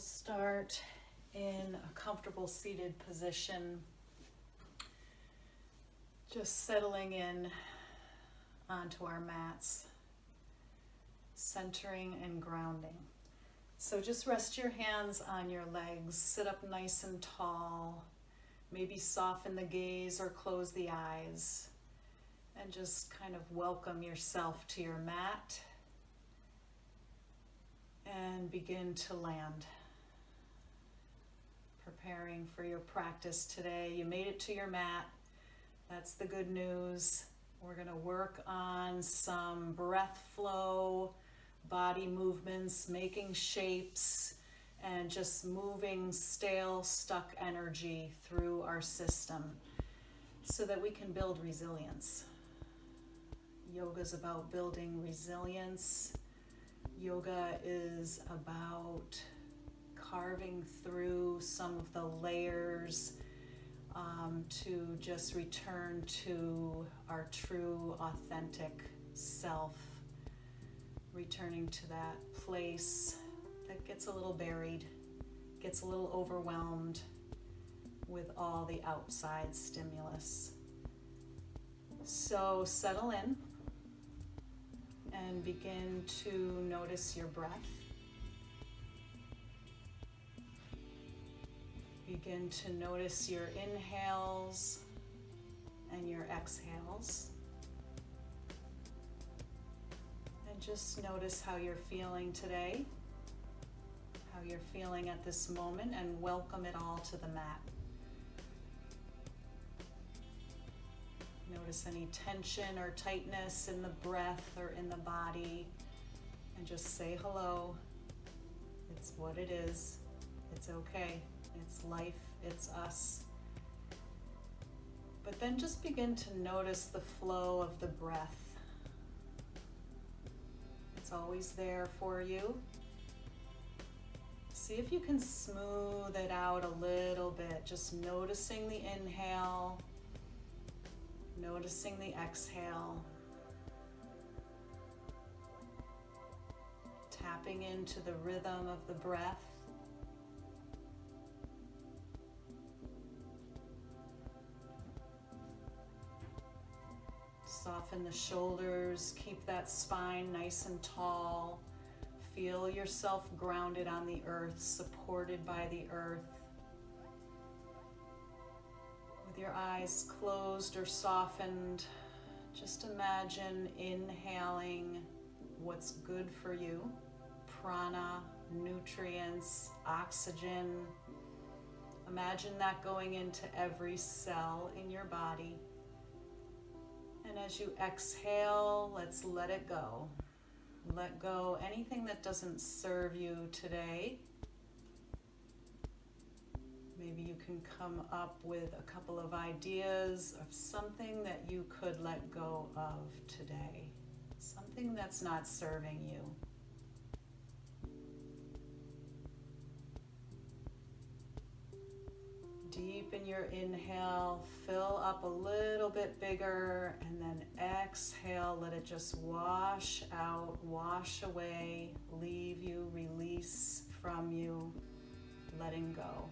start in a comfortable seated position, just settling in onto our mats, centering and grounding. So just rest your hands on your legs, sit up nice and tall, maybe soften the gaze or close the eyes, and just kind of welcome yourself to your mat and begin to land. Preparing for your practice today. You made it to your mat. That's the good news. We're going to work on some breath flow, body movements, making shapes, and just moving stale, stuck energy through our system so that we can build resilience. Yoga is about building resilience. Yoga is about carving through some of the layers to just return to our true, authentic self, returning to that place that gets a little buried, gets a little overwhelmed with all the outside stimulus. So settle in and begin to notice your breath. Begin to notice your inhales and your exhales. And just notice how you're feeling today, how you're feeling at this moment, and welcome it all to the mat. Notice any tension or tightness in the breath or in the body, and just say hello. It's what it is. It's okay. It's life. It's us. But then just begin to notice the flow of the breath. It's always there for you. See if you can smooth it out a little bit, just noticing the inhale, noticing the exhale, tapping into the rhythm of the breath. Soften the shoulders, keep that spine nice and tall. Feel yourself grounded on the earth, supported by the earth. With your eyes closed or softened, just imagine inhaling what's good for you. Prana, nutrients, oxygen. Imagine that going into every cell in your body. And as you exhale, let's let it go. Let go anything that doesn't serve you today. Maybe you can come up with a couple of ideas of something that you could let go of today. Something that's not serving you. Deepen your inhale, fill up a little bit bigger, and then exhale, let it just wash out, wash away, leave you, release from you, letting go.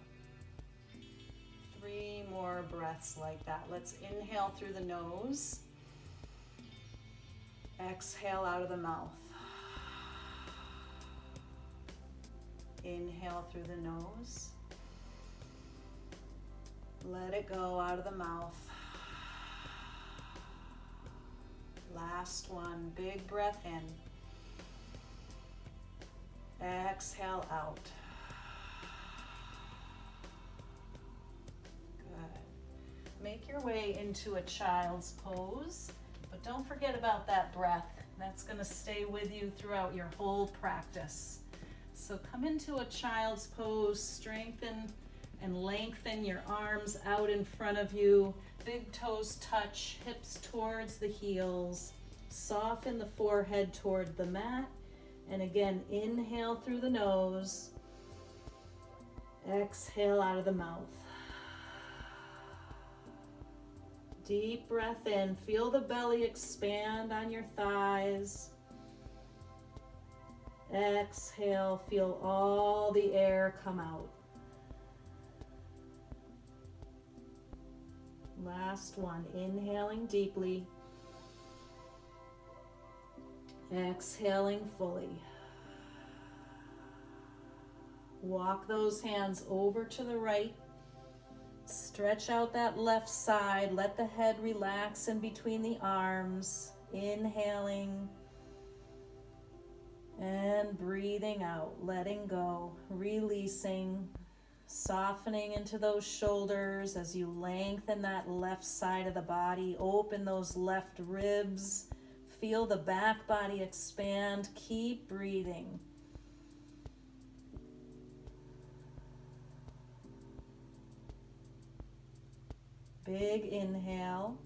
3 more breaths like that. Let's inhale through the nose, exhale out of the mouth. Inhale through the nose. Let it go out of the mouth. Last one, big breath in. Exhale out. Good. Make your way into a child's pose, but don't forget about that breath. That's going to stay with you throughout your whole practice. So come into a child's pose, strengthen and lengthen your arms out in front of you. Big toes touch, hips towards the heels. Soften the forehead toward the mat. And again, inhale through the nose. Exhale out of the mouth. Deep breath in. Feel the belly expand on your thighs. Exhale, feel all the air come out. Last one, inhaling deeply. Exhaling fully. Walk those hands over to the right. Stretch out that left side. Let the head relax in between the arms. Inhaling and breathing out, letting go, releasing, softening into those shoulders as you lengthen that left side of the body. Open those left ribs. Feel the back body expand. Keep breathing. Big inhale.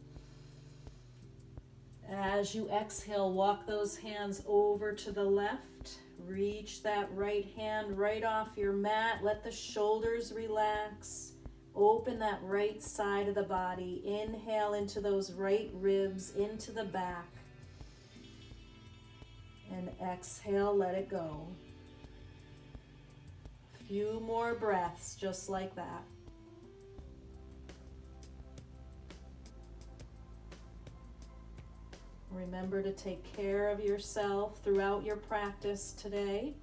As you exhale, walk those hands over to the left. Reach that right hand right off your mat. Let the shoulders relax. Open that right side of the body. Inhale into those right ribs, into the back. And exhale, let it go. A few more breaths just like that. Remember to take care of yourself throughout your practice today.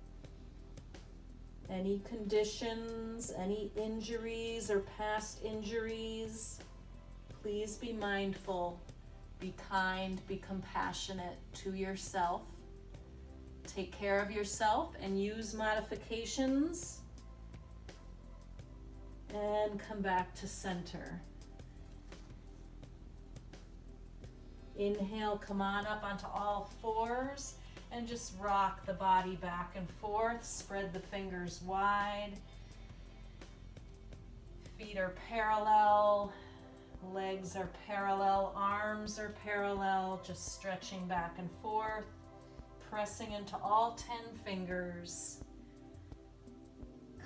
Any conditions, any injuries or past injuries, please be mindful, be kind, be compassionate to yourself. Take care of yourself and use modifications. And come back to center. Inhale, come on up onto all fours and just rock the body back and forth. Spread the fingers wide. Feet are parallel. Legs are parallel. Arms are parallel. Just stretching back and forth. Pressing into all 10 fingers.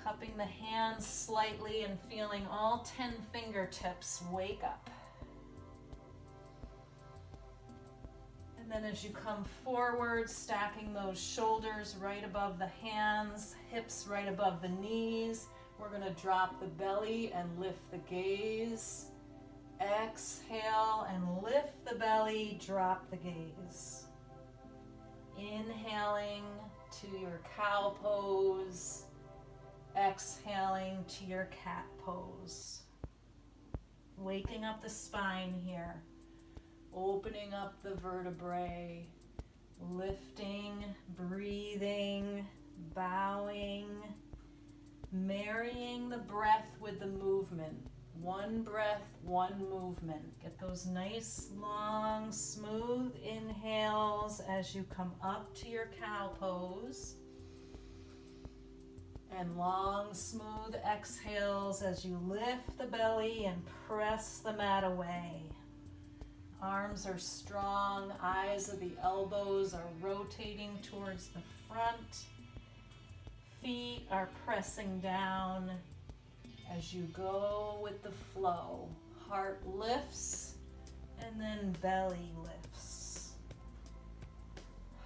Cupping the hands slightly and feeling all 10 fingertips wake up. And then as you come forward, stacking those shoulders right above the hands, hips right above the knees. We're going to drop the belly and lift the gaze. Exhale and lift the belly, drop the gaze. Inhaling to your cow pose. Exhaling to your cat pose. Waking up the spine here. Opening up the vertebrae, lifting, breathing, bowing, marrying the breath with the movement. One breath, one movement. Get those nice, long, smooth inhales as you come up to your cow pose. And long, smooth exhales as you lift the belly and press the mat away. Arms are strong, eyes of the elbows are rotating towards the front. Feet are pressing down as you go with the flow. Heart lifts and then belly lifts.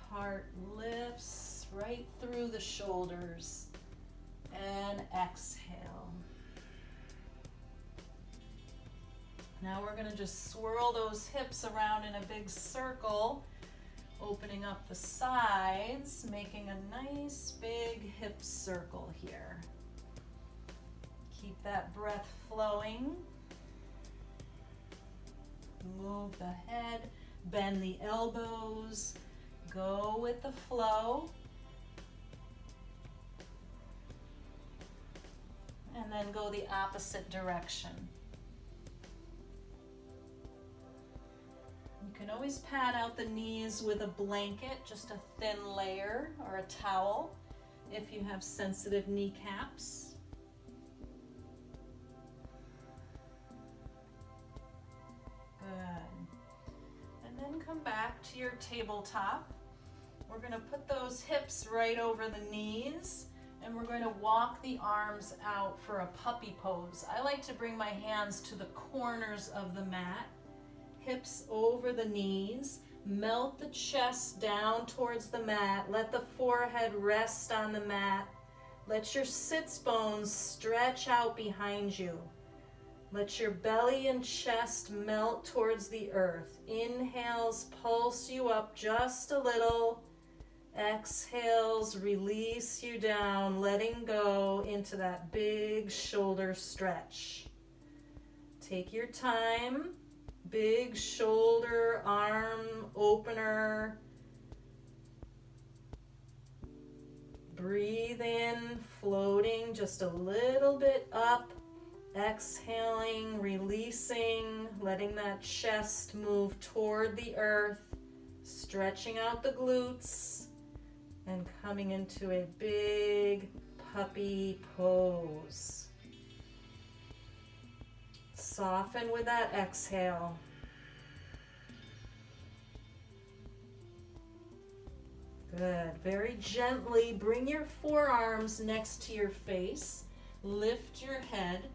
Heart lifts right through the shoulders and exhale. Now we're going to just swirl those hips around in a big circle, opening up the sides, making a nice big hip circle here. Keep that breath flowing. Move the head, bend the elbows, go with the flow. And then go the opposite direction. You can always pad out the knees with a blanket, just a thin layer, or a towel if you have sensitive kneecaps. Good. And then come back to your tabletop. We're going to put those hips right over the knees, and we're going to walk the arms out for a puppy pose. I like to bring my hands to the corners of the mat. Hips over the knees. Melt the chest down towards the mat. Let the forehead rest on the mat. Let your sits bones stretch out behind you. Let your belly and chest melt towards the earth. Inhales, pulse you up just a little. Exhales, release you down, letting go into that big shoulder stretch. Take your time. Big shoulder, arm opener. Breathe in, floating just a little bit up. Exhaling, releasing, letting that chest move toward the earth, stretching out the glutes, and coming into a big puppy pose. Soften with that exhale. Good. Very gently bring your forearms next to your face. Lift your head.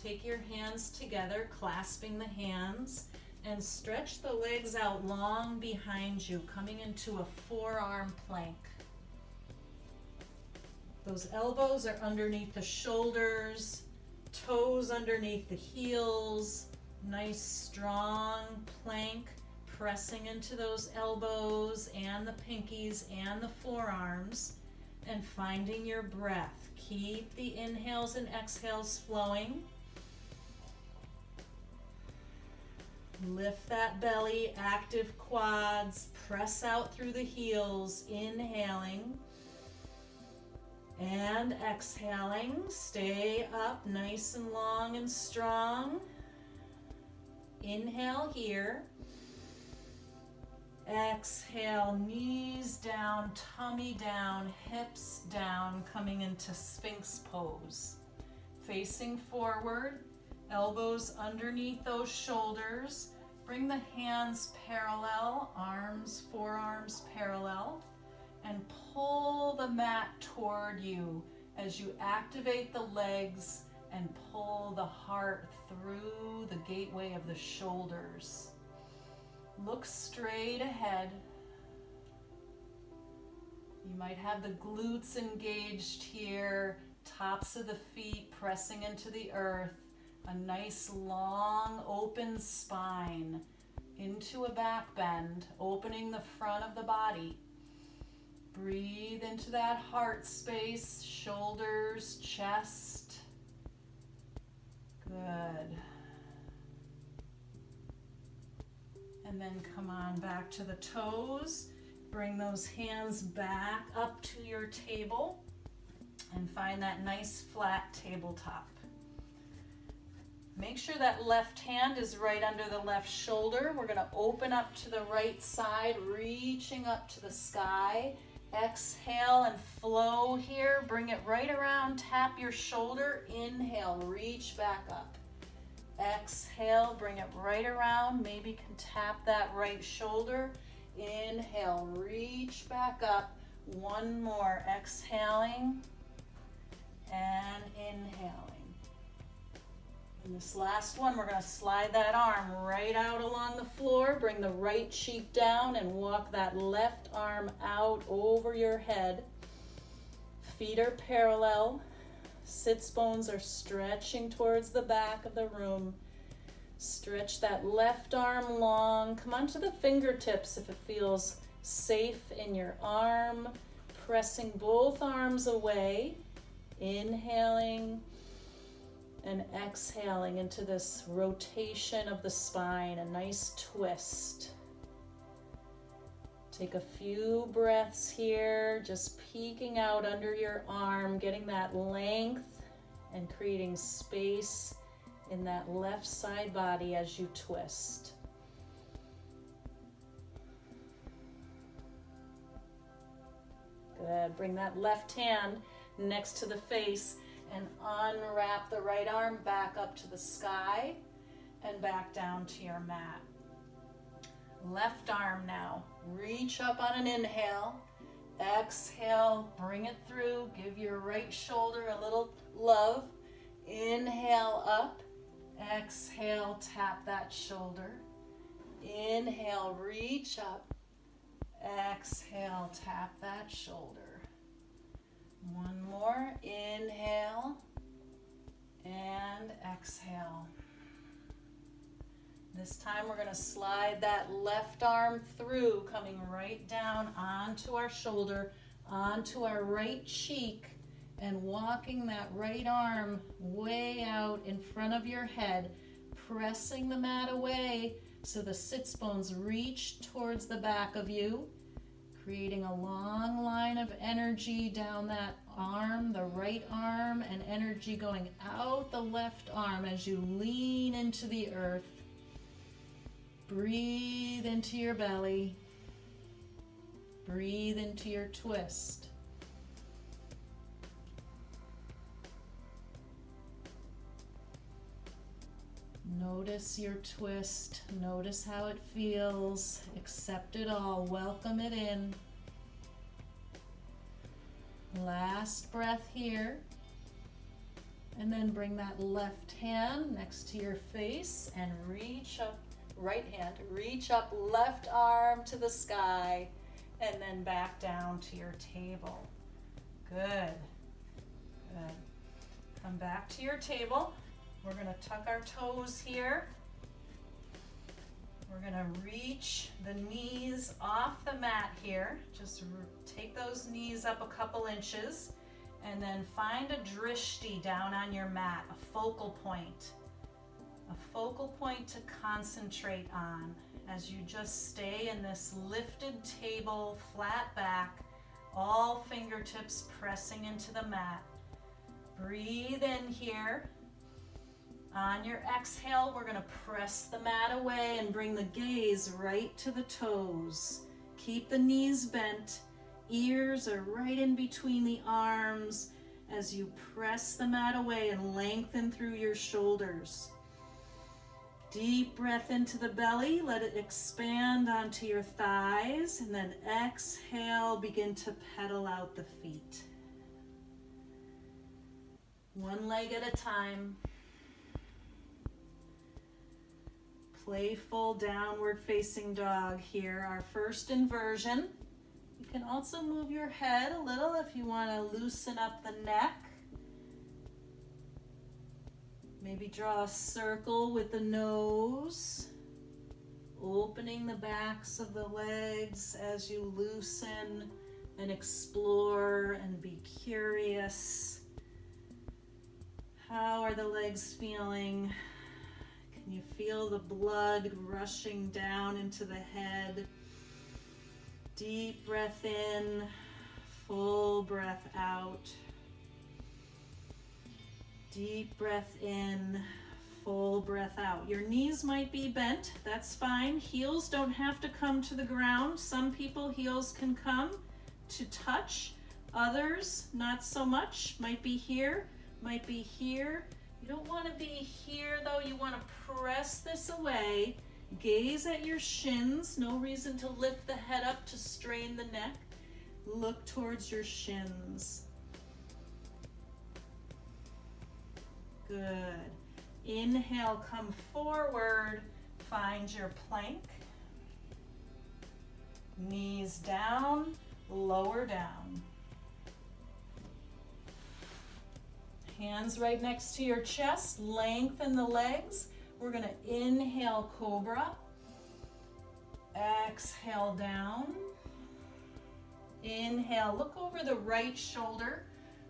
Take your hands together, clasping the hands, and stretch the legs out long behind you, coming into a forearm plank. Those elbows are underneath the shoulders, toes underneath the heels. Nice strong plank, pressing into those elbows and the pinkies and the forearms, and finding your breath. Keep the inhales and exhales flowing. Lift that belly, active quads, press out through the heels, inhaling and exhaling. Stay up nice and long and strong. Inhale here. Exhale, knees down, tummy down, hips down, coming into Sphinx pose. Facing forward. Elbows underneath those shoulders. Bring the hands parallel, arms, forearms parallel, and pull the mat toward you as you activate the legs and pull the heart through the gateway of the shoulders. Look straight ahead. You might have the glutes engaged here, tops of the feet pressing into the earth. A nice long open spine into a back bend, opening the front of the body. Breathe into that heart space, shoulders, chest. Good. And then come on back to the toes. Bring those hands back up to your table and find that nice flat tabletop. Make sure that left hand is right under the left shoulder. We're going to open up to the right side, reaching up to the sky. Exhale and flow here. Bring it right around. Tap your shoulder. Inhale, reach back up. Exhale, bring it right around. Maybe can tap that right shoulder. Inhale, reach back up. One more. Exhaling and inhaling. And this last one, we're going to slide that arm right out along the floor. Bring the right cheek down and walk that left arm out over your head. Feet are parallel. Sits bones are stretching towards the back of the room. Stretch that left arm long. Come onto the fingertips if it feels safe in your arm. Pressing both arms away. Inhaling and exhaling into this rotation of the spine, a nice twist. Take a few breaths here, just peeking out under your arm, getting that length and creating space in that left side body as you twist. Good. Bring that left hand next to the face and unwrap the right arm back up to the sky and back down to your mat. Left arm now. Reach up on an inhale. Exhale, bring it through. Give your right shoulder a little love. Inhale up. Exhale, tap that shoulder. Inhale, reach up. Exhale, tap that shoulder. One more. Inhale and exhale. This time we're going to slide that left arm through, coming right down onto our shoulder, onto our right cheek, and walking that right arm way out in front of your head, pressing the mat away so the sits bones reach towards the back of you, creating a long line of energy down that arm, the right arm, and energy going out the left arm as you lean into the earth. Breathe into your belly. Breathe into your twist. Notice your twist. Notice how it feels. Accept it all. Welcome it in. Last breath here. And then bring that left hand next to your face and reach up. Right hand, reach up, left arm to the sky, and then back down to your table. Good. Good. Come back to your table. We're going to tuck our toes here. We're going to reach the knees off the mat here. Just take those knees up a couple inches, and then find a drishti down on your mat, a focal point. A focal point to concentrate on as you just stay in this lifted table, flat back, all fingertips pressing into the mat. Breathe in here. On your exhale, we're going to press the mat away and bring the gaze right to the toes. Keep the knees bent. Ears are right in between the arms as you press the mat away and lengthen through your shoulders. Deep breath into the belly, let it expand onto your thighs, and then exhale, begin to pedal out the feet. One leg at a time. Playful downward facing dog here, our first inversion. You can also move your head a little if you want to loosen up the neck. Maybe draw a circle with the nose, opening the backs of the legs as you loosen and explore and be curious. How are the legs feeling? Can you feel the blood rushing down into the head? Deep breath in, full breath out. Deep breath in, full breath out. Your knees might be bent, that's fine. Heels don't have to come to the ground. Some people, heels can come to touch. Others, not so much. Might be here, might be here. You don't want to be here though. You want to press this away. Gaze at your shins. No reason to lift the head up to strain the neck. Look towards your shins. Good. Inhale, come forward, find your plank. Knees down, lower down. Hands right next to your chest, lengthen the legs. We're gonna inhale, cobra. Exhale, down. Inhale, look over the right shoulder,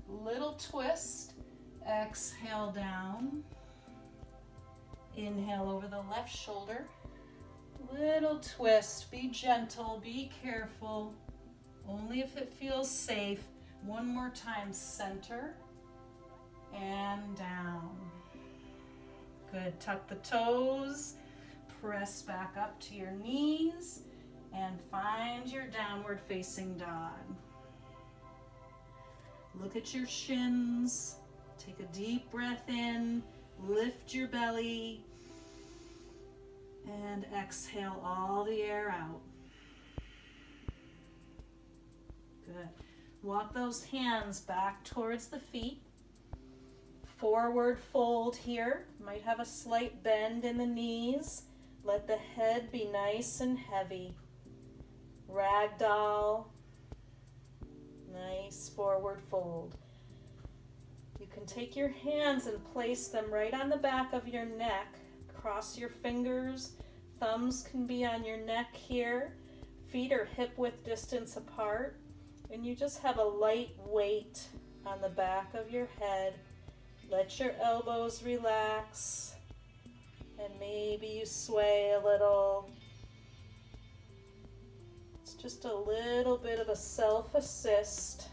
little twist. Exhale, down. Inhale over the left shoulder. Little twist. Be gentle, be careful. Only if it feels safe. One more time, center and down. Good. Tuck the toes. Press back up to your knees and find your downward facing dog. Look at your shins. Take a deep breath in, lift your belly, and exhale all the air out. Good. Walk those hands back towards the feet. Forward fold here. Might have a slight bend in the knees. Let the head be nice and heavy. Ragdoll. Nice forward fold. You can take your hands and place them right on the back of your neck. Cross your fingers. Thumbs can be on your neck here. Feet are hip width distance apart. And you just have a light weight on the back of your head. Let your elbows relax. And maybe you sway a little. It's just a little bit of a self-assist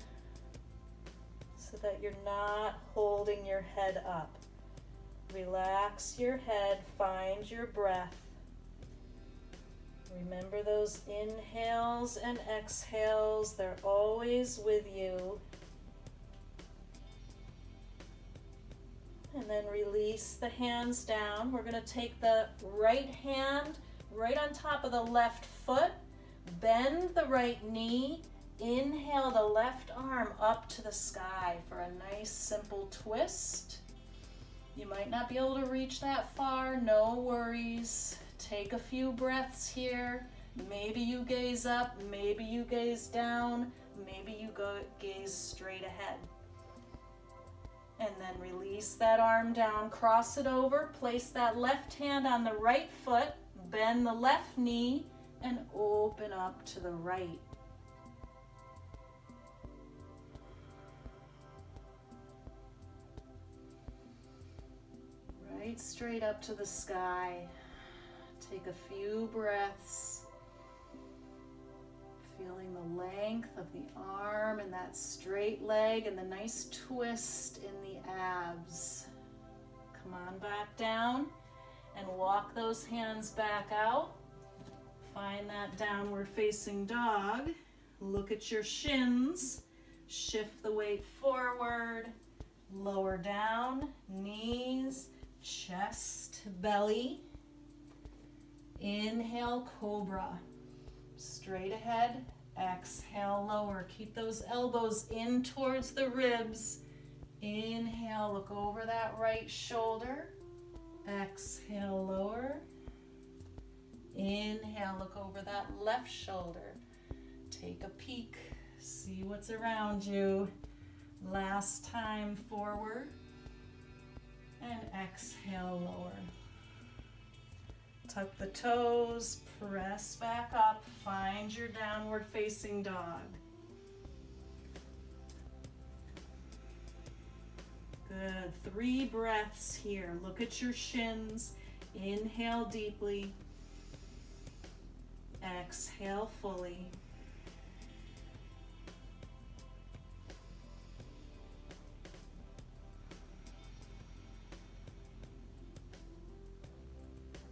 so that you're not holding your head up. Relax your head, find your breath. Remember those inhales and exhales, they're always with you. And then release the hands down. We're going to take the right hand right on top of the left foot, bend the right knee, inhale the left arm up to the sky for a nice simple twist. You might not be able to reach that far, no worries. Take a few breaths here. Maybe you gaze up, maybe you gaze down, maybe you gaze straight ahead. And then release that arm down, cross it over, place that left hand on the right foot, bend the left knee, and open up to the right. Right straight up to the sky. Take a few breaths, feeling the length of the arm and that straight leg and the nice twist in the abs. Come on back down and walk those hands back out. Find that downward facing dog. Look at your shins. Shift the weight forward, lower down, knees, chest, belly. Inhale, cobra. Straight ahead, exhale, lower. Keep those elbows in towards the ribs. Inhale, look over that right shoulder. Exhale, lower. Inhale, look over that left shoulder. Take a peek, see what's around you. Last time, forward. And exhale, lower. Tuck the toes, press back up, find your downward facing dog. Good, 3 breaths here. Look at your shins, inhale deeply, exhale fully.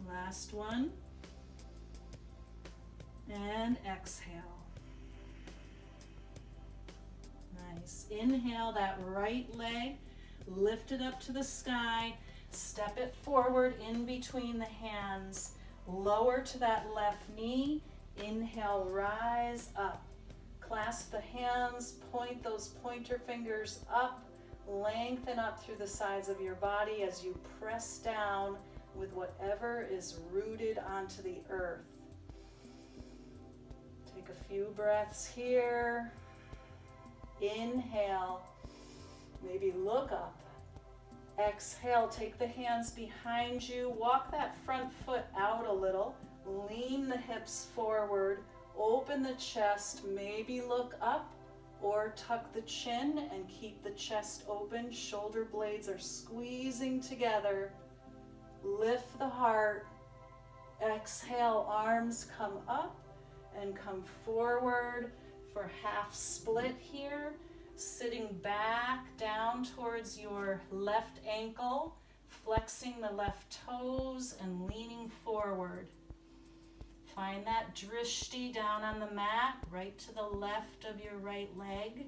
Last one. And exhale. Nice. Inhale that right leg, lift it up to the sky, step it forward in between the hands, lower to that left knee, inhale, rise up. Clasp the hands, point those pointer fingers up, lengthen up through the sides of your body as you press down with whatever is rooted onto the earth. Take a few breaths here. Inhale, maybe look up. Exhale, take the hands behind you. Walk that front foot out a little. Lean the hips forward. Open the chest, maybe look up or tuck the chin and keep the chest open. Shoulder blades are squeezing together. Lift the heart. Exhale, arms come up and come forward for half split here. Sitting back down towards your left ankle, flexing the left toes and leaning forward. Find that drishti down on the mat, right to the left of your right leg.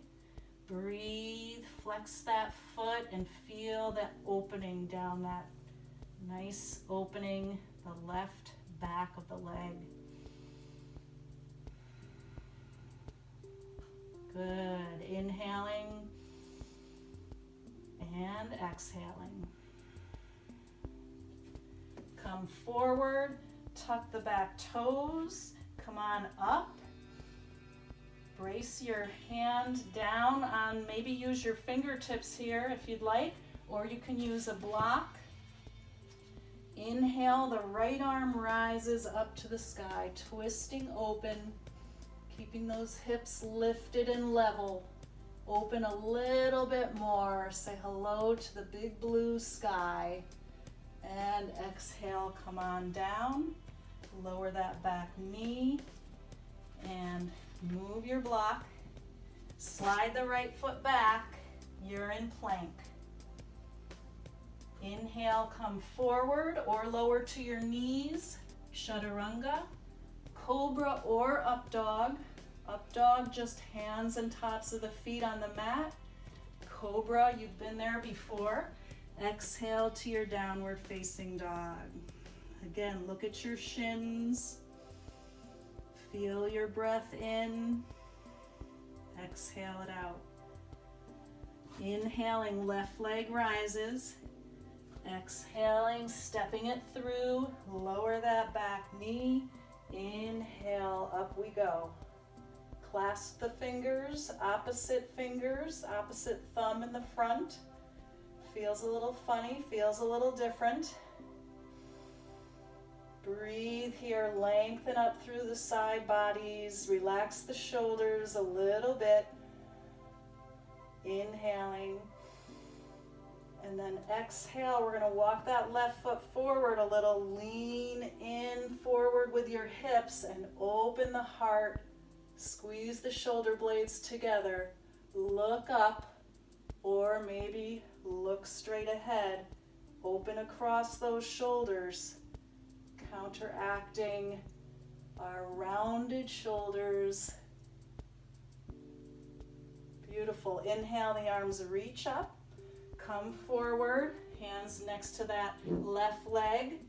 Breathe, flex that foot and feel that opening down that nice opening, the left back of the leg. Good. Inhaling and exhaling. Come forward, Tuck the back toes. Come on up. Brace your hand down on, maybe use your fingertips here if you'd like, or you can use a block. Inhale, the right arm rises up to the sky, twisting open, keeping those hips lifted and level. Open a little bit more. Say hello to the big blue sky. And exhale, come on down. Lower that back knee and move your block. Slide the right foot back. You're in plank. Inhale, come forward or lower to your knees. Chaturanga, cobra or up dog. Up dog, just hands and tops of the feet on the mat. Cobra, you've been there before. Exhale to your downward facing dog. Again, look at your shins. Feel your breath in. Exhale it out. Inhaling, left leg rises. Exhaling, stepping it through. Lower that back knee. Inhale, up we go. Clasp the fingers, opposite thumb in the front. Feels a little funny, feels a little different. Breathe here, lengthen up through the side bodies. Relax the shoulders a little bit. Inhaling. And then exhale, we're gonna walk that left foot forward a little. Lean in forward with your hips and open the heart. Squeeze the shoulder blades together. Look up or maybe look straight ahead. Open across those shoulders, counteracting our rounded shoulders. Beautiful. Inhale, the arms reach up. Come forward, hands next to that left leg,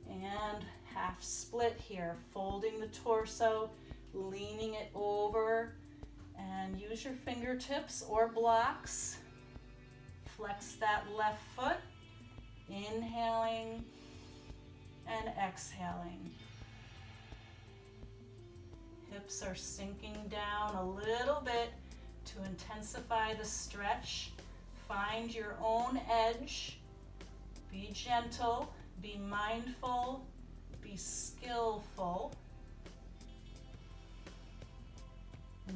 and half split here, folding the torso, leaning it over, and use your fingertips or blocks. Flex that left foot, inhaling and exhaling. Hips are sinking down a little bit to intensify the stretch. Find your own edge. Be gentle, be mindful, be skillful.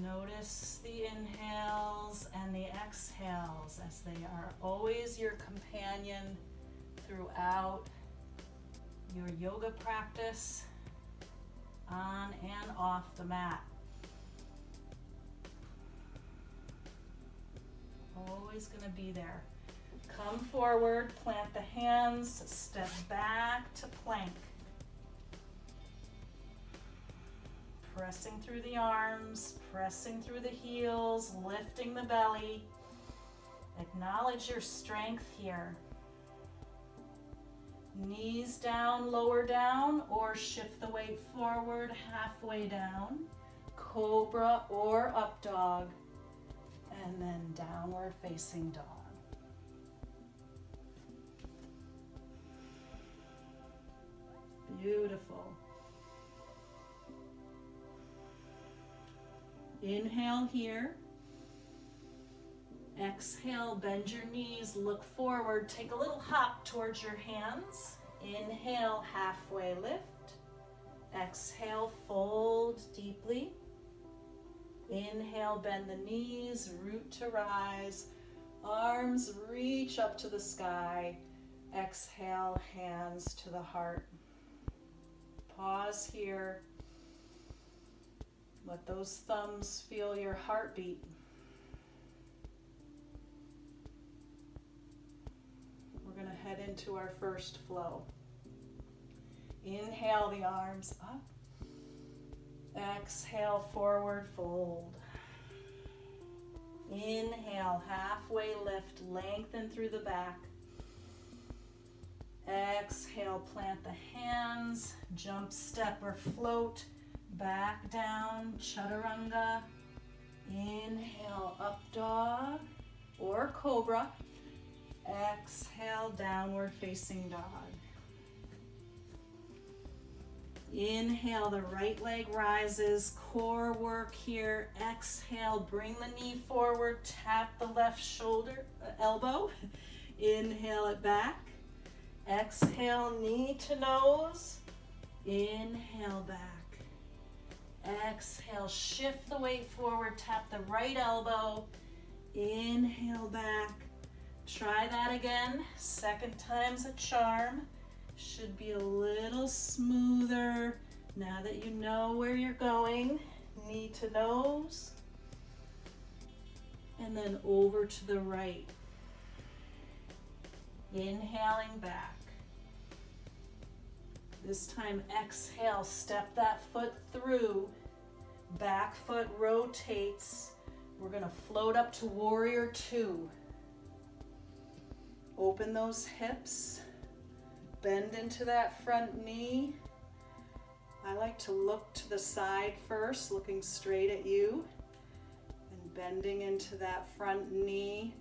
Notice the inhales and the exhales as they are always your companion throughout your yoga practice on and off the mat. Always going to be there. Come forward, plant the hands, step back to plank. Pressing through the arms, pressing through the heels, lifting the belly. Acknowledge your strength here. Knees down, lower down, or shift the weight forward, halfway down. Cobra or up dog. And then downward facing dog. Beautiful. Inhale here. Exhale, bend your knees, look forward, take a little hop towards your hands. Inhale, halfway lift. Exhale, fold deeply. Inhale, bend the knees, root to rise. Arms reach up to the sky. Exhale, hands to the heart. Pause here. Let those thumbs feel your heartbeat. We're going to head into our first flow. Inhale the arms up. Exhale, forward fold. Inhale, halfway lift, lengthen through the back. Exhale, plant the hands, jump, step, or float. Back down, chaturanga. Inhale, up dog or cobra. Exhale, downward facing dog. Inhale, the right leg rises, core work here. Exhale, bring the knee forward, tap the left shoulder, elbow. Inhale it back. Exhale, knee to nose. Inhale back. Exhale, shift the weight forward, tap the right elbow. Inhale back. Try that again. Second time's a charm. Should be a little smoother now that you know where you're going. Knee to nose. And then over to the right. Inhaling back. This time exhale, step that foot through. Back foot rotates. We're gonna float up to warrior two. Open those hips. Bend into that front knee. I like to look to the side first, looking straight at you. And bending into that front knee.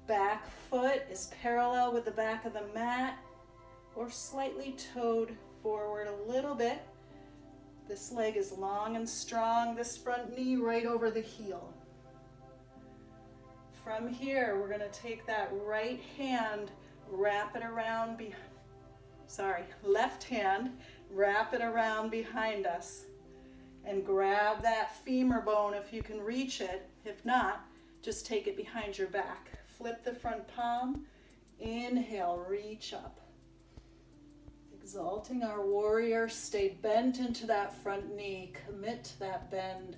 Back foot is parallel with the back of the mat or slightly toed forward a little bit. This leg is long and strong. This front knee right over the heel. From here, we're going to take that right hand, wrap it around left hand, wrap it around behind us and grab that femur bone if you can reach it. If not, just take it behind your back. Flip the front palm. Inhale, reach up. Exalting our warrior, stay bent into that front knee. Commit to that bend.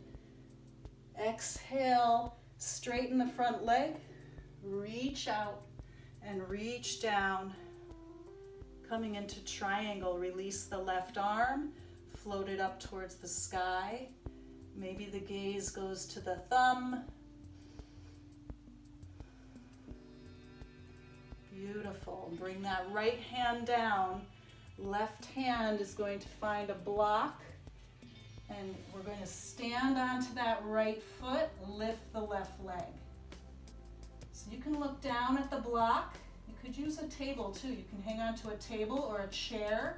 Exhale, straighten the front leg. Reach out and reach down. Coming into triangle, release the left arm. Float it up towards the sky. Maybe the gaze goes to the thumb. Beautiful. Bring that right hand down. Left hand is going to find a block. And we're going to stand onto that right foot, lift the left leg. So you can look down at the block. You could use a table too. You can hang onto a table or a chair.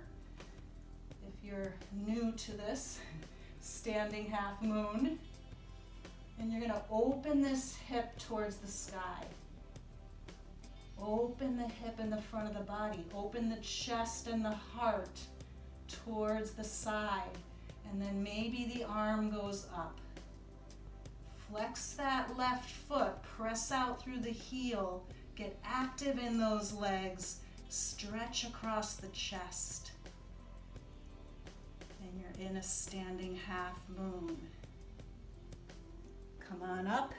If you're new to this, standing half moon. And you're going to open this hip towards the sky. Open the hip in the front of the body. Open the chest and the heart towards the side. And then maybe the arm goes up. Flex that left foot. Press out through the heel. Get active in those legs. Stretch across the chest. And you're in a standing half moon. Come on up.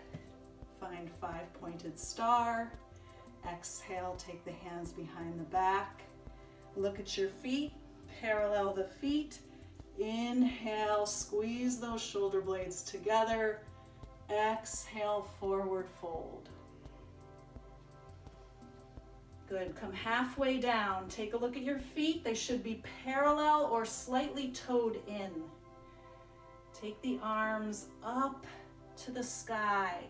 Find 5-pointed star. Exhale, take the hands behind the back. Look at your feet, parallel the feet. Inhale, squeeze those shoulder blades together. Exhale, forward fold. Good, come halfway down. Take a look at your feet. They should be parallel or slightly toed in. Take the arms up to the sky.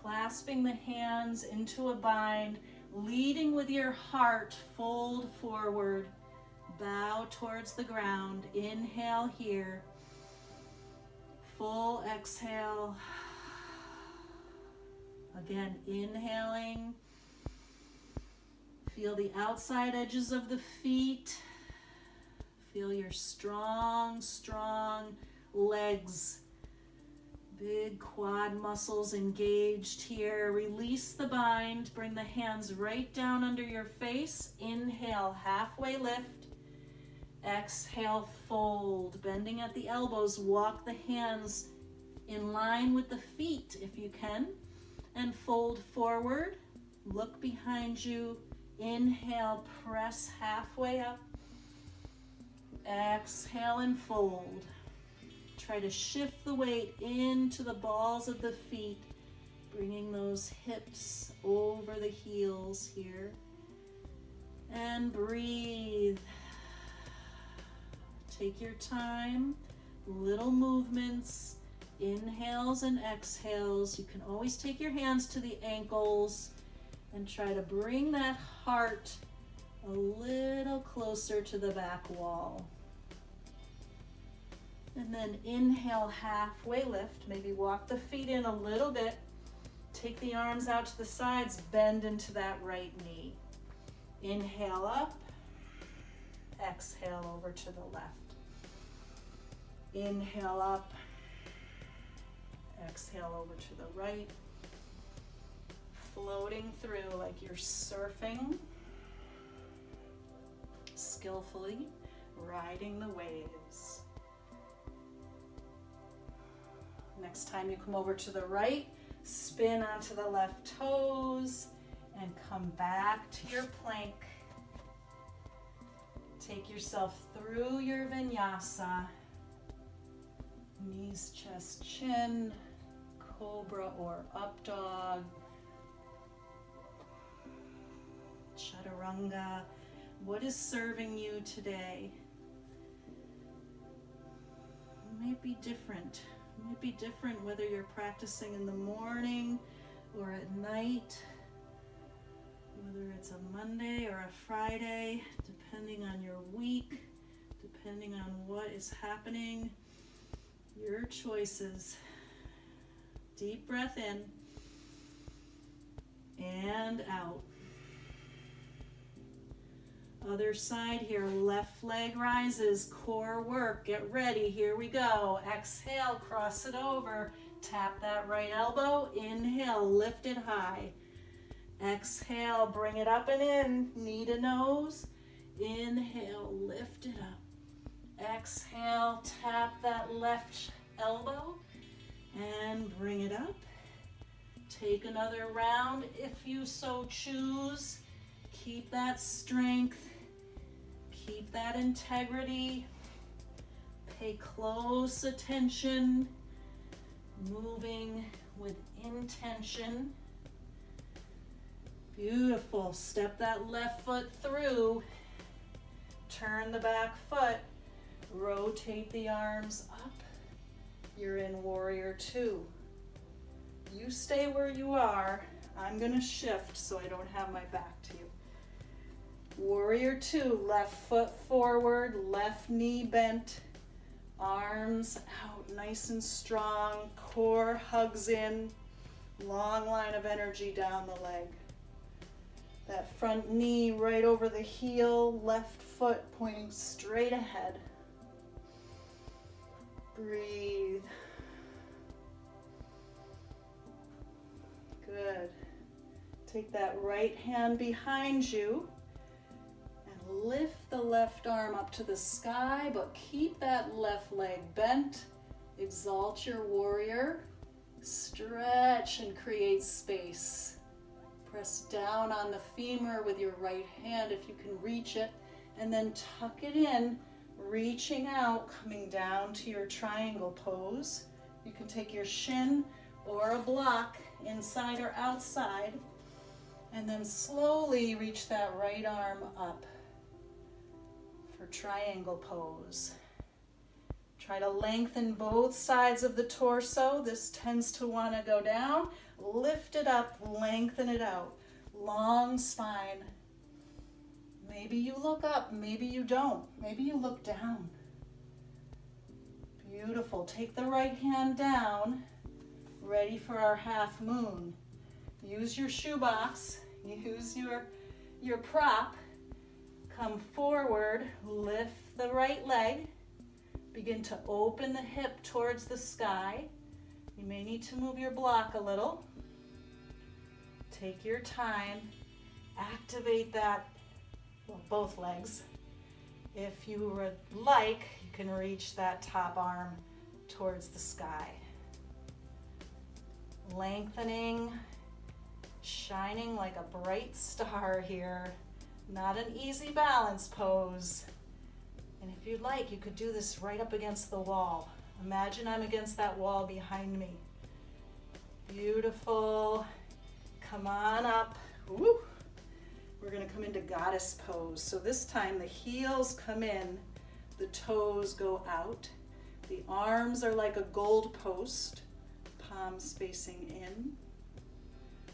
Clasping the hands into a bind, leading with your heart, fold forward, bow towards the ground. Inhale here, full exhale. Again, inhaling. Feel the outside edges of the feet. Feel your strong, strong legs. Big quad muscles engaged here. Release the bind. Bring the hands right down under your face. Inhale, halfway lift. Exhale, fold. Bending at the elbows, walk the hands in line with the feet if you can. And fold forward. Look behind you. Inhale, press halfway up. Exhale and fold. Try to shift the weight into the balls of the feet, bringing those hips over the heels here. And breathe. Take your time, little movements, inhales and exhales. You can always take your hands to the ankles and try to bring that heart a little closer to the back wall. And then inhale, halfway lift. Maybe walk the feet in a little bit. Take the arms out to the sides, bend into that right knee. Inhale up, exhale over to the left. Inhale up, exhale over to the right. Floating through like you're surfing, skillfully riding the waves. Next time you come over to the right, spin onto the left toes and come back to your plank. Take yourself through your vinyasa. Knees, chest, chin, cobra or up dog, chaturanga. What is serving you today? It might be different. It might be different whether you're practicing in the morning or at night, whether it's a Monday or a Friday, depending on your week, depending on what is happening. Your choices. Deep breath in and out. Other side here, left leg rises, core work, get ready, here we go. Exhale, cross it over, tap that right elbow, inhale, lift it high. Exhale, bring it up and in, knee to nose. Inhale, lift it up. Exhale, tap that left elbow and bring it up. Take another round if you so choose. Keep that strength. Keep that integrity. Pay close attention. Moving with intention. Beautiful. Step that left foot through. Turn the back foot. Rotate the arms up. You're in warrior two. You stay where you are. I'm going to shift so I don't have my back to you. Warrior two, left foot forward, left knee bent, arms out nice and strong, core hugs in, long line of energy down the leg. That front knee right over the heel, left foot pointing straight ahead. Breathe. Good. Take that right hand behind you and lift the left arm up to the sky, but keep that left leg bent. Exalt your warrior. Stretch and create space. Press down on the femur with your right hand if you can reach it, and then tuck it in, reaching out, coming down to your triangle pose. You can take your shin or a block inside or outside, and then slowly reach that right arm up for triangle pose. Try to lengthen both sides of the torso. This tends to want to go down. Lift it up, lengthen it out. Long spine. Maybe you look up, maybe you don't. Maybe you look down. Beautiful. Take the right hand down. Ready for our half moon. Use your shoebox. Use your prop. Come forward. Lift the right leg. Begin to open the hip towards the sky. You may need to move your block a little. Take your time. Activate that, well, both legs. If you would like, you can reach that top arm towards the sky. Lengthening, shining like a bright star here. Not an easy balance pose. And if you'd like, you could do this right up against the wall. Imagine I'm against that wall behind me. Beautiful. Come on up. Woo. We're going to come into goddess pose. So this time the heels come in, the toes go out. The arms are like a gold post, palms facing in.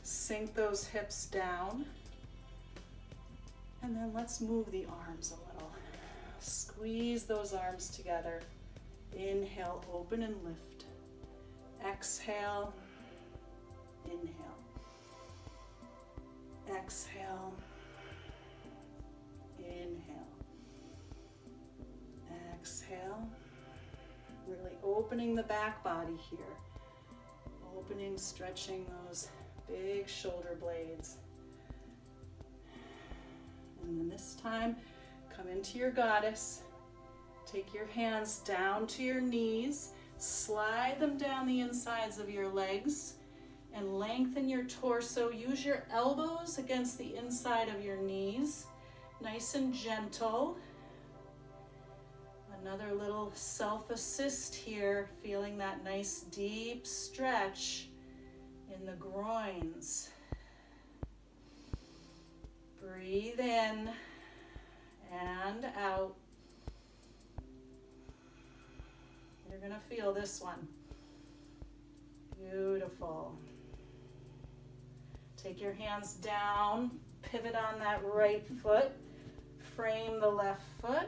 Sink those hips down. And then let's move the arms a little. Squeeze those arms together. Inhale, open and lift. Exhale, inhale. Exhale, inhale. Exhale. Really opening the back body here. Opening, stretching those big shoulder blades. And then this time, come into your goddess. Take your hands down to your knees. Slide them down the insides of your legs and lengthen your torso. Use your elbows against the inside of your knees. Nice and gentle. Another little self-assist here, feeling that nice deep stretch in the groins. Breathe in and out. You're gonna feel this one. Beautiful. Take your hands down, pivot on that right foot, frame the left foot,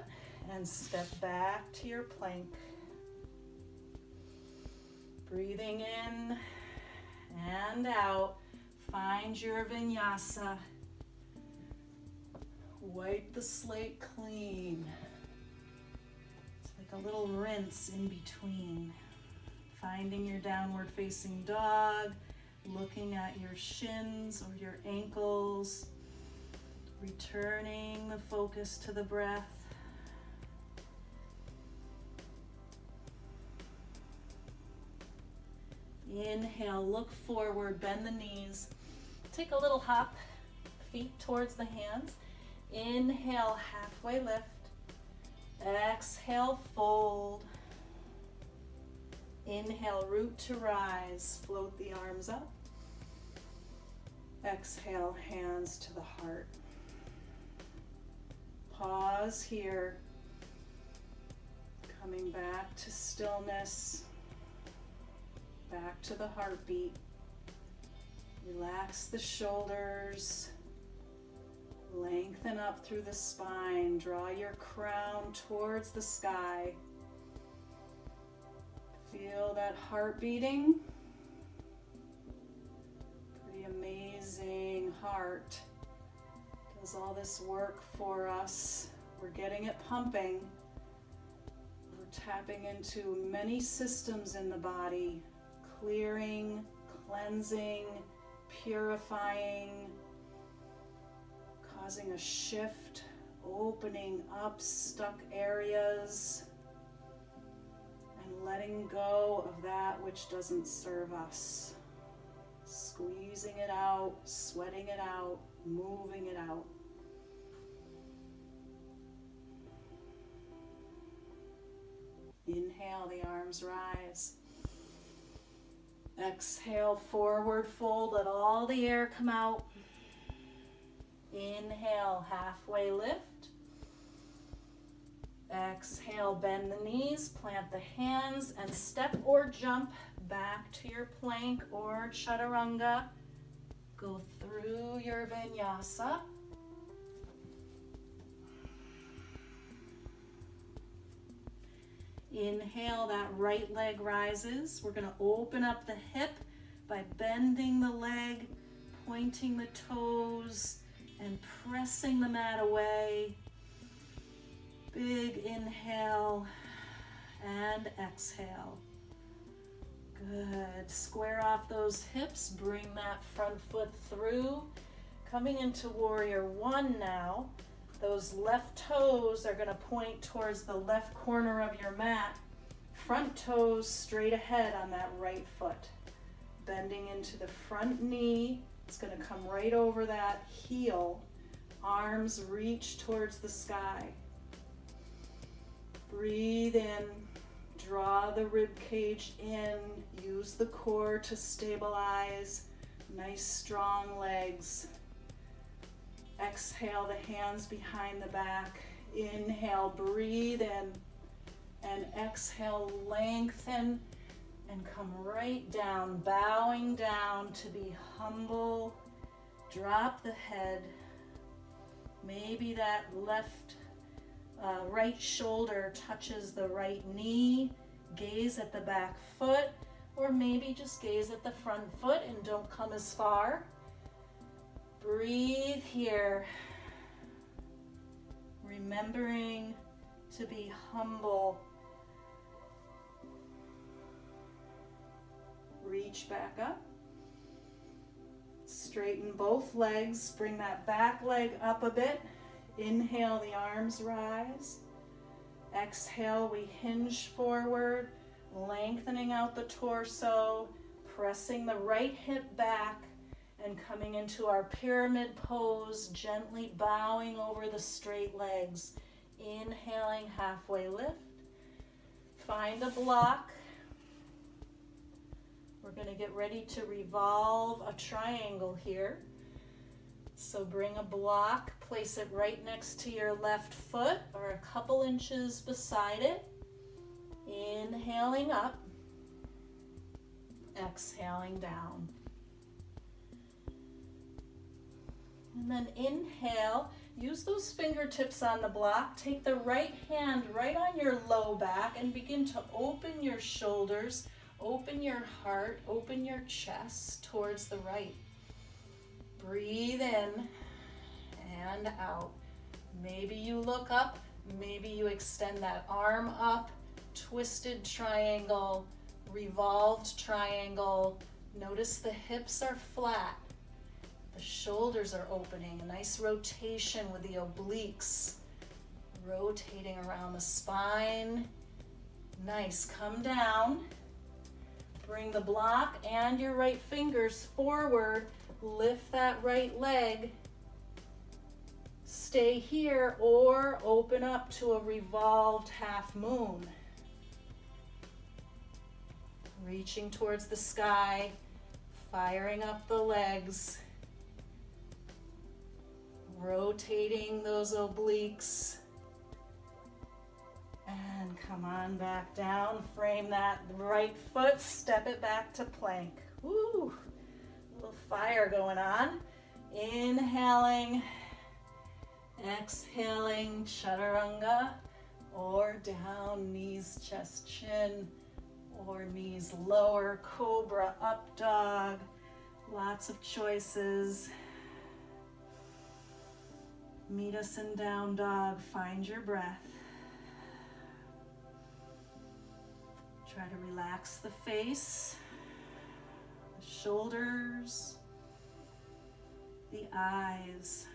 and step back to your plank. Breathing in and out. Find your vinyasa. Wipe the slate clean. It's like a little rinse in between. Finding your downward facing dog, looking at your shins or your ankles, returning the focus to the breath. Inhale, look forward, bend the knees. Take a little hop, feet towards the hands. Inhale, halfway lift. Exhale, fold. Inhale, root to rise. Float the arms up. Exhale, hands to the heart. Pause here. Coming back to stillness. Back to the heartbeat. Relax the shoulders. Lengthen up through the spine. Draw your crown towards the sky. Feel that heart beating. Pretty amazing heart. Does all this work for us. We're getting it pumping. We're tapping into many systems in the body. Clearing, cleansing, purifying, causing a shift, opening up stuck areas, and letting go of that which doesn't serve us. Squeezing it out, sweating it out, moving it out. Inhale, the arms rise. Exhale, forward fold, let all the air come out. Inhale, halfway lift. Exhale, bend the knees, plant the hands, and step or jump back to your plank or chaturanga. Go through your vinyasa. Inhale, that right leg rises. We're going to open up the hip by bending the leg, pointing the toes, and pressing the mat away. Big inhale and exhale. Good. Square off those hips. Bring that front foot through. Coming into warrior one now. Those left toes are going to point towards the left corner of your mat. Front toes straight ahead on that right foot. Bending into the front knee. It's going to come right over that heel. Arms reach towards the sky. Breathe in. Draw the rib cage in. Use the core to stabilize. Nice strong legs. Exhale, the hands behind the back. Inhale, breathe in. And exhale, lengthen and come right down, bowing down to be humble. Drop the head. Maybe that right shoulder touches the right knee. Gaze at the back foot, or maybe just gaze at the front foot and don't come as far. Breathe here. Remembering to be humble. Reach back up. Straighten both legs. Bring that back leg up a bit. Inhale, the arms rise. Exhale, we hinge forward, lengthening out the torso, pressing the right hip back, and coming into our pyramid pose, gently bowing over the straight legs. Inhaling, halfway lift. Find a block. We're going to get ready to revolve a triangle here. So bring a block, place it right next to your left foot or a couple inches beside it. Inhaling up, exhaling down. And then inhale, use those fingertips on the block. Take the right hand right on your low back and begin to open your shoulders, open your heart, open your chest towards the right. Breathe in and out. Maybe you look up, maybe you extend that arm up, twisted triangle, revolved triangle. Notice the hips are flat. The shoulders are opening, a nice rotation with the obliques, rotating around the spine. Nice, come down. Bring the block and your right fingers forward. Lift that right leg. Stay here or open up to a revolved half moon. Reaching towards the sky, firing up the legs, rotating those obliques. And come on back down. Frame that right foot, step it back to plank. Woo! Little fire going on. Inhaling, exhaling, chaturanga, or down, knees, chest, chin, or knees lower, cobra, up dog. Lots of choices. Meet us in down dog. Find your breath. Try to relax the face, the shoulders, the eyes.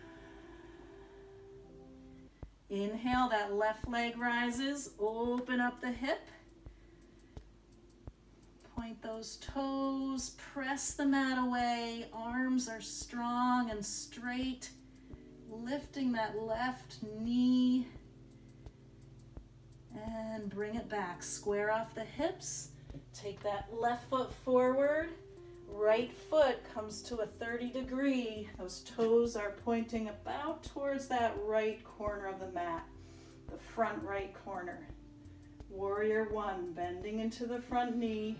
Inhale, that left leg rises, open up the hip. Point those toes, press the mat away, arms are strong and straight. Lifting that left knee and bring it back. Square off the hips. Take that left foot forward. Right foot comes to a 30-degree. Those toes are pointing about towards that right corner of the mat, the front right corner. Warrior one, bending into the front knee.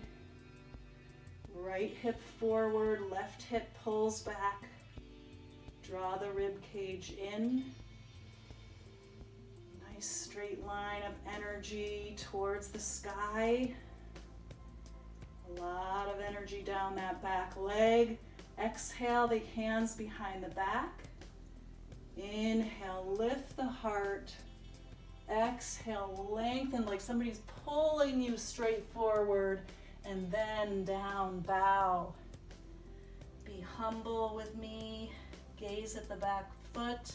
Right hip forward, left hip pulls back. Draw the rib cage in. Nice straight line of energy towards the sky. A lot of energy down that back leg. Exhale, the hands behind the back. Inhale, lift the heart. Exhale, lengthen like somebody's pulling you straight forward. And then down, bow. Be humble with me. Gaze at the back foot.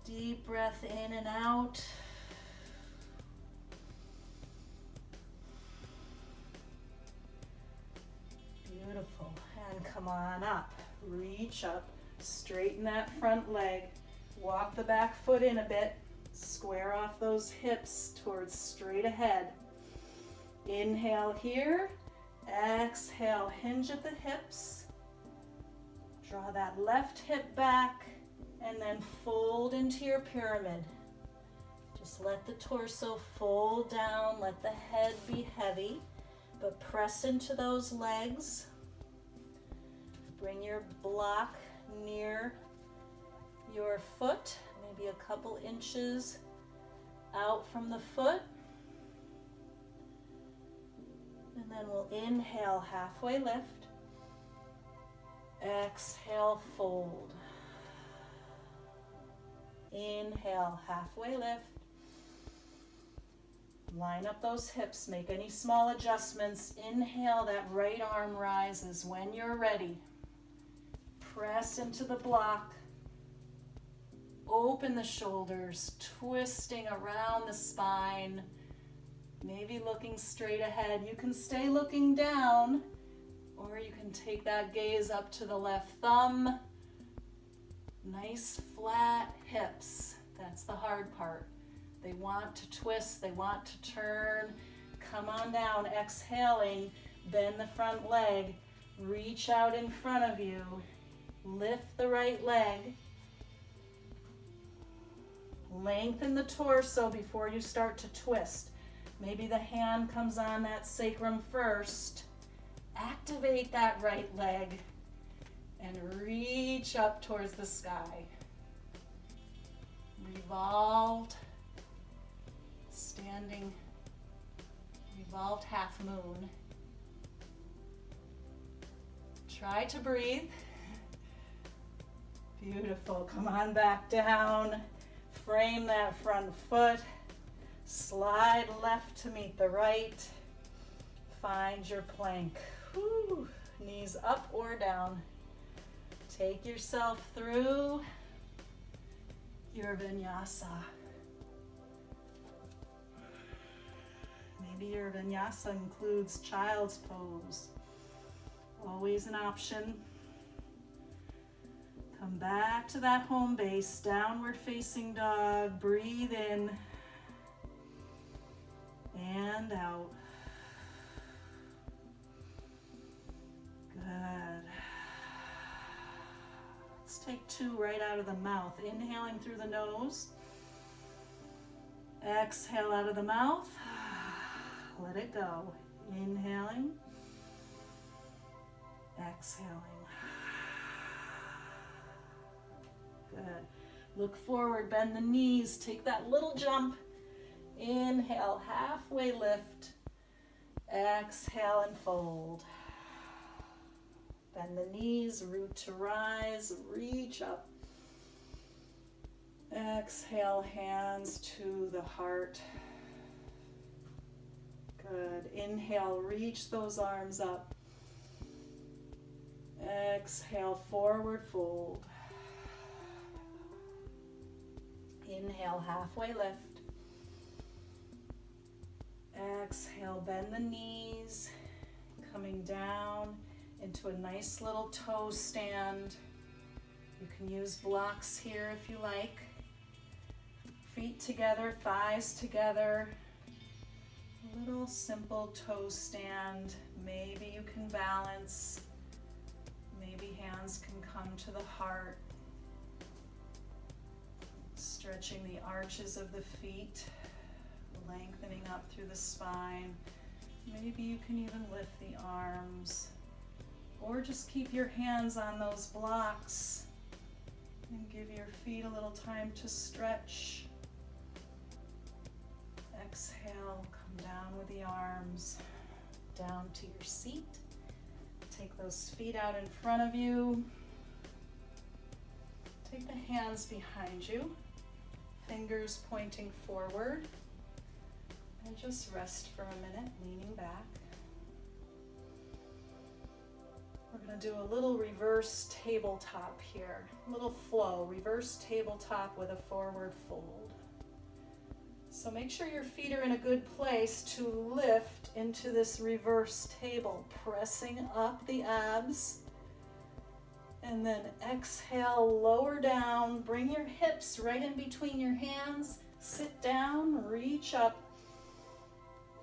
Deep breath in and out. Beautiful. And come on up. Reach up. Straighten that front leg. Walk the back foot in a bit. Square off those hips towards straight ahead. Inhale here. Exhale, hinge at the hips. Draw that left hip back and then fold into your pyramid. Just let the torso fold down, let the head be heavy, but press into those legs. Bring your block near your foot, maybe a couple inches out from the foot. then we'll inhale, halfway lift. Exhale, fold. Inhale, halfway lift. Line up those hips, make any small adjustments. Inhale, that right arm rises. When you're ready, press into the block. Open the shoulders, twisting around the spine. Maybe looking straight ahead. You can stay looking down, or you can take that gaze up to the left thumb. Nice flat hips. That's the hard part. They want to twist, they want to turn. Come on down, exhaling, bend the front leg, reach out in front of you, lift the right leg, lengthen the torso before you start to twist. Maybe the hand comes on that sacrum first. Activate that right leg and reach up towards the sky. Revolved, standing, revolved half moon. Try to breathe. Beautiful. Come on back down. Frame that front foot. Slide left to meet the right. Find your plank. Whew. Knees up or down. Take yourself through your vinyasa. Maybe your vinyasa includes child's pose. Always an option. Come back to that home base, downward facing dog. Breathe in and out. Good. Let's take two right out of the mouth. Inhaling through the nose. Exhale out of the mouth. Let it go. Inhaling. Exhaling. Good. Look forward, bend the knees, take that little jump. Inhale, halfway lift. Exhale and fold. Bend the knees, root to rise, reach up. Exhale, hands to the heart. Good. Inhale, reach those arms up. Exhale, forward fold. Inhale, halfway lift. Exhale, bend the knees, coming down into a nice little toe stand. You can use blocks here if you like. Feet together, thighs together. A little simple toe stand. Maybe you can balance. Maybe hands can come to the heart. Stretching the arches of the feet, lengthening up through the spine. Maybe you can even lift the arms, or just keep your hands on those blocks and give your feet a little time to stretch. Exhale, come down with the arms, down to your seat. Take those feet out in front of you. Take the hands behind you, fingers pointing forward, and just rest for a minute, leaning back. We're going to do a little reverse tabletop here, a little flow, reverse tabletop with a forward fold. So make sure your feet are in a good place to lift into this reverse table, pressing up the abs. And then exhale, lower down, bring your hips right in between your hands, sit down, reach up.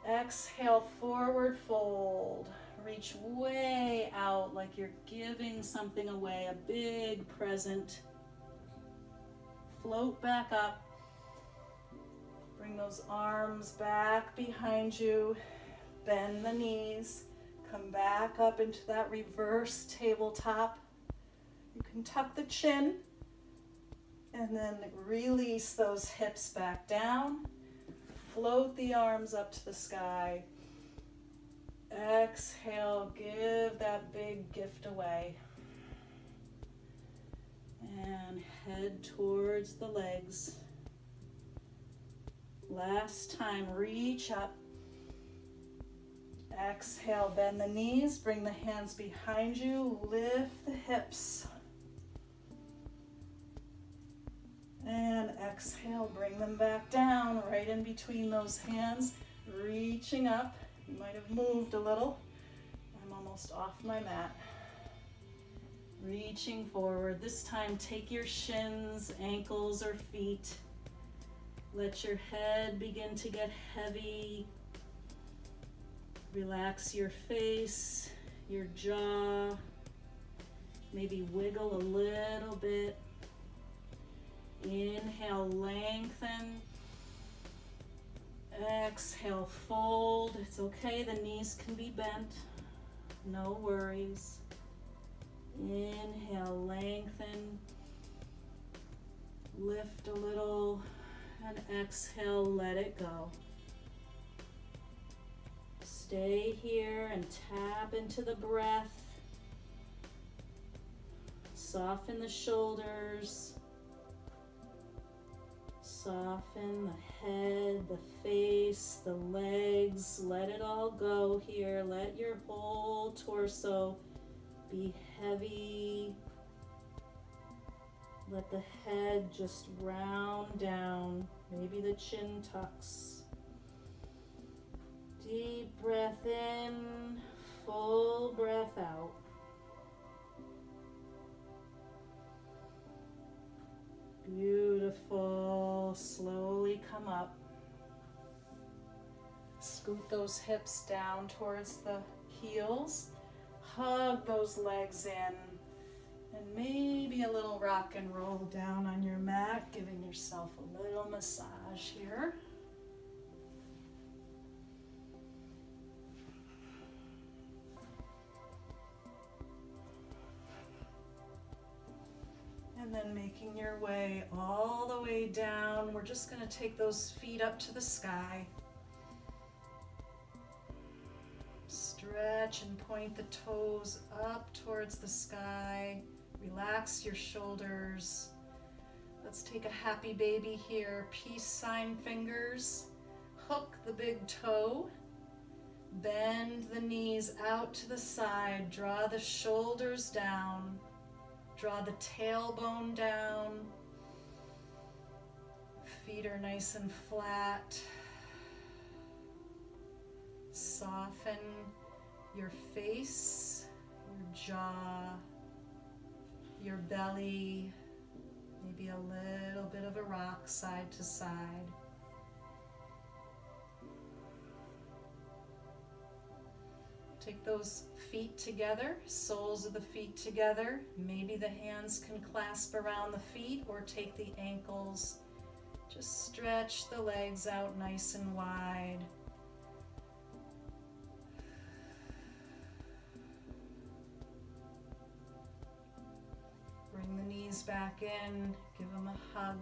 Exhale, forward fold. Reach way out like you're giving something away, a big present. Float back up. Bring those arms back behind you. Bend the knees. Come back up into that reverse tabletop. You can tuck the chin and then release those hips back down. Float the arms up to the sky. Exhale, give that big gift away. And head towards the legs. Last time, reach up. Exhale, bend the knees, bring the hands behind you, lift the hips. And exhale, bring them back down, right in between those hands, reaching up. You might have moved a little. I'm almost off my mat. Reaching forward. This time, take your shins, ankles, or feet. Let your head begin to get heavy. Relax your face, your jaw. Maybe wiggle a little bit. Inhale, lengthen. Exhale, fold. It's okay, the knees can be bent. No worries. Inhale, lengthen. Lift a little. And exhale, let it go. Stay here and tap into the breath. Soften the shoulders. Soften the head, the face, the legs. Let it all go here. Let your whole torso be heavy. Let the head just round down. Maybe the chin tucks. Deep breath in, full breath out. Beautiful. Slowly come up. Scoot those hips down towards the heels. Hug those legs in. And maybe a little rock and roll down on your mat, giving yourself a little massage here. And then making your way all the way down. We're just going to take those feet up to the sky. Stretch and point the toes up towards the sky. Relax your shoulders. Let's take a happy baby here. Peace sign fingers. Hook the big toe. Bend the knees out to the side. Draw the shoulders down. Draw the tailbone down. Feet are nice and flat. Soften your face, your jaw, your belly, maybe a little bit of a rock side to side. Take those feet together, soles of the feet together. Maybe the hands can clasp around the feet or take the ankles. Just stretch the legs out nice and wide. Bring the knees back in, give them a hug.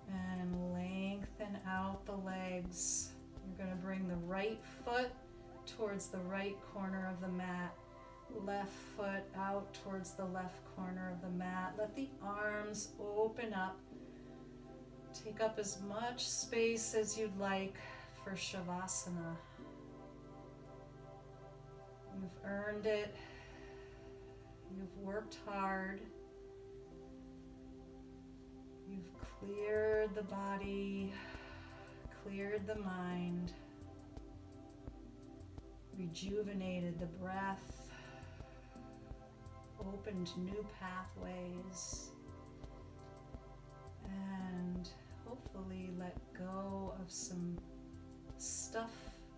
And lengthen out the legs. You're going to bring the right foot towards the right corner of the mat. Left foot out towards the left corner of the mat. Let the arms open up. Take up as much space as you'd like for Shavasana. You've earned it. You've worked hard. You've cleared the body, cleared the mind, rejuvenated the breath, opened new pathways, and hopefully let go of some stuff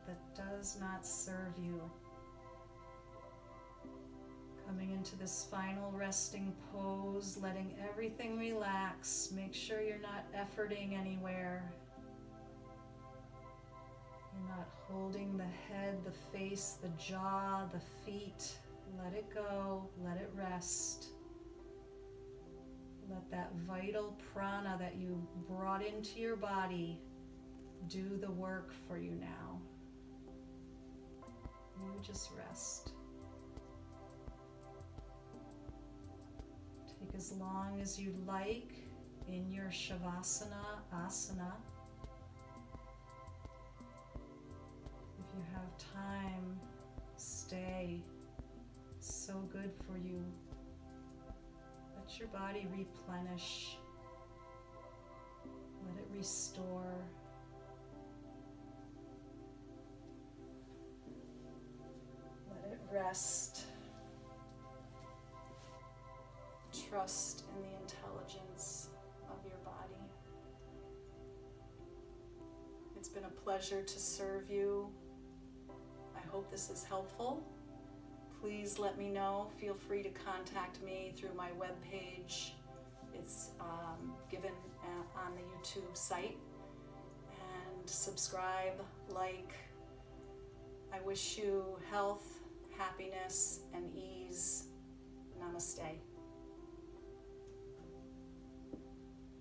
that does not serve you. Coming into this final resting pose, letting everything relax. Make sure you're not efforting anywhere. You're not holding the head, the face, the jaw, the feet. Let it go, let it rest. Let that vital prana that you brought into your body do the work for you now. You just rest. Take as long as you like in your Shavasana, asana. If you have time, stay. So good for you. Let your body replenish. Let it restore. Let it rest. Trust in the intelligence of your body. It's been a pleasure to serve you. I hope this is helpful. Please let me know. Feel free to contact me through my webpage. It's given on the YouTube site. And subscribe, like. I wish you health, happiness, and ease. Namaste.